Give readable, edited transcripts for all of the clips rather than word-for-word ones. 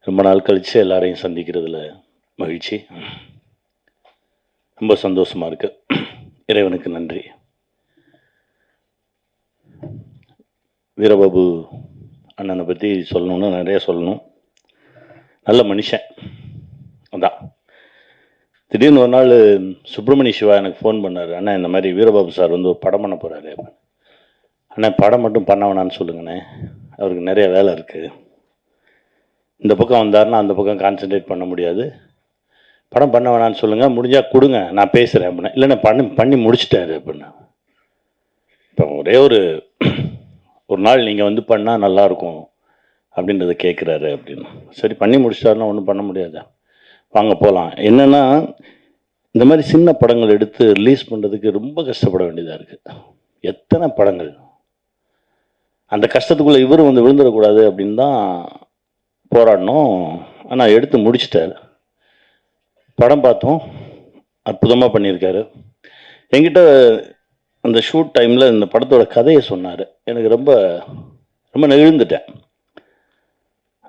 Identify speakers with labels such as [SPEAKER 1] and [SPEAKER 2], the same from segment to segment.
[SPEAKER 1] ரொம்ப நாள் கழித்து எல்லாரையும் சந்திக்கிறதுல மகிழ்ச்சி. ரொம்ப சந்தோஷமாக இருக்கு. இறைவனுக்கு நன்றி. வீரபாபு அண்ணனை பற்றி சொல்லணும்னா நிறைய சொல்லணும். நல்ல மனுஷன். அதான் திடீர்னு ஒரு நாள் சுப்பிரமணிய சிவா எனக்கு ஃபோன் பண்ணார். அண்ணா இந்த மாதிரி வீரபாபு சார் வந்து ஒரு படம் பண்ண போகிறாரு. அண்ணா படம் மட்டும் பண்ண வேணான்னு சொல்லுங்கண்ணே, அவருக்கு நிறைய வேலை இருக்குது. இந்த பக்கம் வந்தார்னா அந்த பக்கம் கான்சன்ட்ரேட் பண்ண முடியாது. படம் பண்ண வேணான்னு சொல்லுங்கள், முடிஞ்சால் கொடுங்க, நான் பேசுகிறேன் அப்படின்னா. இல்லைண்ணே பண்ணி முடிச்சிட்டாரு அப்படின்னா. இப்போ ஒரே ஒரு நாள் நீங்கள் வந்து பண்ணால் நல்லாயிருக்கும் அப்படின்றத கேட்குறாரு அப்படின்னு. சரி பண்ணி முடிச்சிட்டாருன்னா ஒன்றும் பண்ண முடியாது, வாங்க போகலாம். என்னென்னா இந்த மாதிரி சின்ன படங்கள் எடுத்து ரிலீஸ் பண்ணுறதுக்கு ரொம்ப கஷ்டப்பட வேண்டியதாக இருக்குது. எத்தனை படங்கள் அந்த கஷ்டத்துக்குள்ளே இவர் வந்து விழுந்துடக்கூடாது அப்படின்னு தான் போராடணும். ஆனால் எடுத்து முடிச்சிட்டார். படம் பார்த்தோம், அற்புதமாக பண்ணியிருக்காரு. என்கிட்ட அந்த ஷூட் டைமில் இந்த படத்தோட கதையை சொன்னார். எனக்கு ரொம்ப ரொம்ப நெகிழ்ந்துட்டேன்.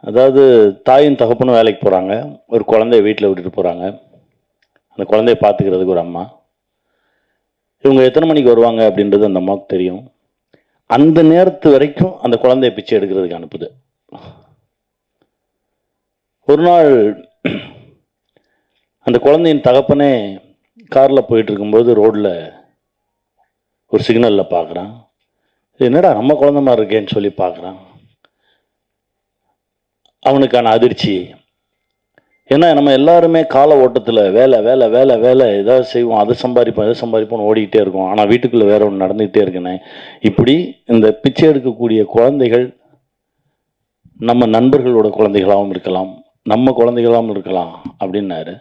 [SPEAKER 1] அதாவது தாயும் தகப்பனும் வேலைக்கு போகிறாங்க, ஒரு குழந்தைய வீட்டில் விட்டுட்டு போகிறாங்க. அந்த குழந்தைய பார்த்துக்கிறதுக்கு ஒரு அம்மா. இவங்க எத்தனை மணிக்கு வருவாங்க அப்படின்றது அந்த அம்மாவுக்கு தெரியும். அந்த நேரத்து வரைக்கும் அந்த குழந்தைய பிச்சை எடுக்கிறதுக்கு அனுப்புது. ஒரு நாள் அந்த குழந்தையின் தகப்பனே காரில் போயிட்டு இருக்கும்போது ரோட்டில் ஒரு சிக்னலில் பார்க்குறான். என்னடா நம்ம குழந்தை மாதிரி இருக்கேன்னு சொல்லி பார்க்குறான். அவனுக்கான அதிர்ச்சி. ஏன்னா நம்ம எல்லாருமே கால ஓட்டத்தில் வேலை வேலை வேலை வேலை ஏதாவது செய்வோம், அதை சம்பாதிப்போம்னு ஓடிக்கிட்டே இருக்கோம். ஆனால் வீட்டுக்குள்ளே வேற ஒன்று நடந்துக்கிட்டே இருக்குண்ணே. இப்படி இந்த பிச்சை எடுக்கக்கூடிய குழந்தைகள் நம்ம நண்பர்களோட குழந்தைகளாகவும் இருக்கலாம், நம்ம குழந்தைகளாகவும் இருக்கலாம் அப்படின்னாரு.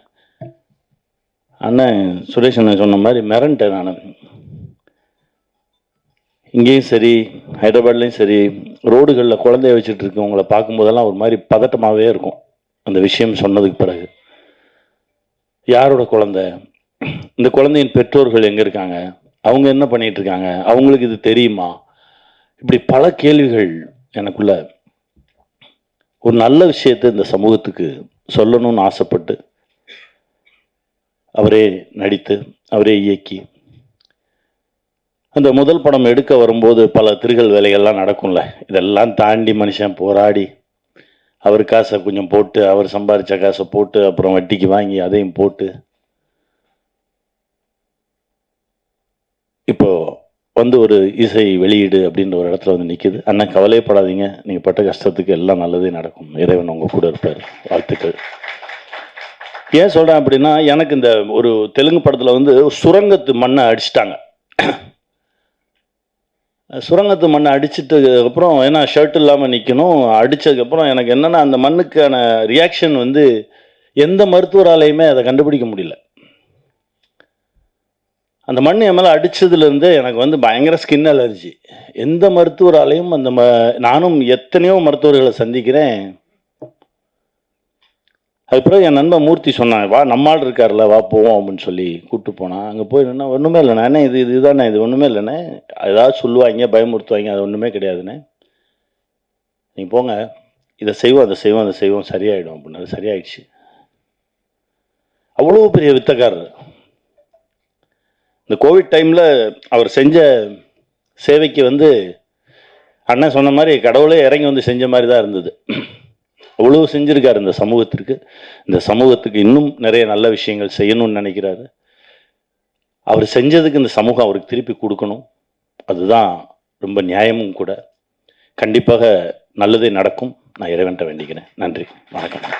[SPEAKER 1] அண்ணன் சுரேஷ் அண்ணன் சொன்ன மாதிரி மிரண்டேன் நான். இங்கேயும் சரி ஹைதராபாத்லேயும் சரி ரோடுகளில் குழந்தைய வச்சுட்டு இருக்கவங்களை பார்க்கும்போதெல்லாம் ஒரு மாதிரி பதட்டமாகவே இருக்கும். அந்த விஷயம் சொன்னதுக்கு பிறகு யாரோட குழந்தை, இந்த குழந்தையின் பெற்றோர்கள் எங்கே இருக்காங்க, அவங்க என்ன பண்ணிட்டு இருக்காங்க, அவங்களுக்கு இது தெரியுமா, இப்படி பல கேள்விகள் எனக்குள்ள. ஒரு நல்ல விஷயத்தை இந்த சமூகத்துக்கு சொல்லணும்னு ஆசைப்பட்டு அவரே நடித்து அவரே இயக்கி அந்த முதல் படம் எடுக்க வரும்போது பல திருகல் வேலைகள்லாம் நடக்கும்ல. இதெல்லாம் தாண்டி மனுஷன் போராடி அவர் காசை கொஞ்சம் போட்டு, அவர் சம்பாதிச்ச காசை போட்டு, அப்புறம் வட்டிக்கு வாங்கி அதையும் போட்டு இப்போ வந்து ஒரு இசை வெளியீடு அப்படின்ற ஒரு இடத்துல வந்து நிற்கிது. அண்ணன் கவலைப்படாதீங்க, நீங்கள் பட்ட கஷ்டத்துக்கு எல்லாம் நல்லதே நடக்கும், இறைவன் உங்கள் கூட இருப்பார். வாழ்த்துக்கள். ஏன் சொல்கிறேன் அப்படின்னா, எனக்கு இந்த ஒரு தெலுங்கு படத்தில் வந்து சுரங்கத்து மண்ணை அடிச்சிட்டாங்க. சுரங்கத்து மண்ணை அடிச்சிட்டு அப்புறம் ஏன்னா ஷர்ட் இல்லாமல் நிற்கணும். அடித்ததுக்கப்புறம் எனக்கு என்னென்னா அந்த மண்ணுக்கான ரியாக்ஷன் வந்து எந்த மருத்துவராலையுமே அதை கண்டுபிடிக்க முடியல. அந்த மண் என் மேலே அடித்ததுலேருந்து எனக்கு வந்து பயங்கர ஸ்கின் அலர்ஜி. எந்த மருத்துவராலையும் நானும் எத்தனையோ மருத்துவர்களை சந்திக்கிறேன். அதுக்கப்புறம் என் நண்பன் மூர்த்தி சொன்னான், வா நம்மால் இருக்கார்ல, வா போவோம் அப்படின்னு சொல்லி கூப்பிட்டு போனான். அங்கே போய் நின்னா ஒன்றுமே இல்லைண்ணே, இதுதானே, இது ஒன்றுமே இல்லைண்ணே, ஏதாவது சொல்லுவாங்க பயமுறுத்துவாங்க, அது ஒன்றுமே கிடையாதுண்ணே, நீங்கள் போங்க, இதை செய்வோம் அதை செய்வோம் அதை செய்வோம் சரியாயிடும் அப்படின்னாரு. சரியாயிடுச்சு. அவ்வளோ பெரிய வித்தக்காரர். இந்த கோவிட் டைமில் அவர் செஞ்ச சேவைக்கு வந்து அண்ணன் சொன்ன மாதிரி கடவுளே இறங்கி வந்து செஞ்ச மாதிரி தான் இருந்தது. அவ்வளோ செஞ்சுருக்காரு இந்த சமூகத்திற்கு. இந்த சமூகத்துக்கு இன்னும் நிறைய நல்ல விஷயங்கள் செய்யணும்னு நினைக்கிறாரு. அவர் செஞ்சதுக்கு இந்த சமூகம் அவருக்கு திருப்பி கொடுக்கணும். அதுதான் ரொம்ப நியாயமும் கூட. கண்டிப்பாக நல்லதே நடக்கும். நான் இறைவன்ட்ட வேண்டிக்கிறேன். நன்றி, வணக்கம்.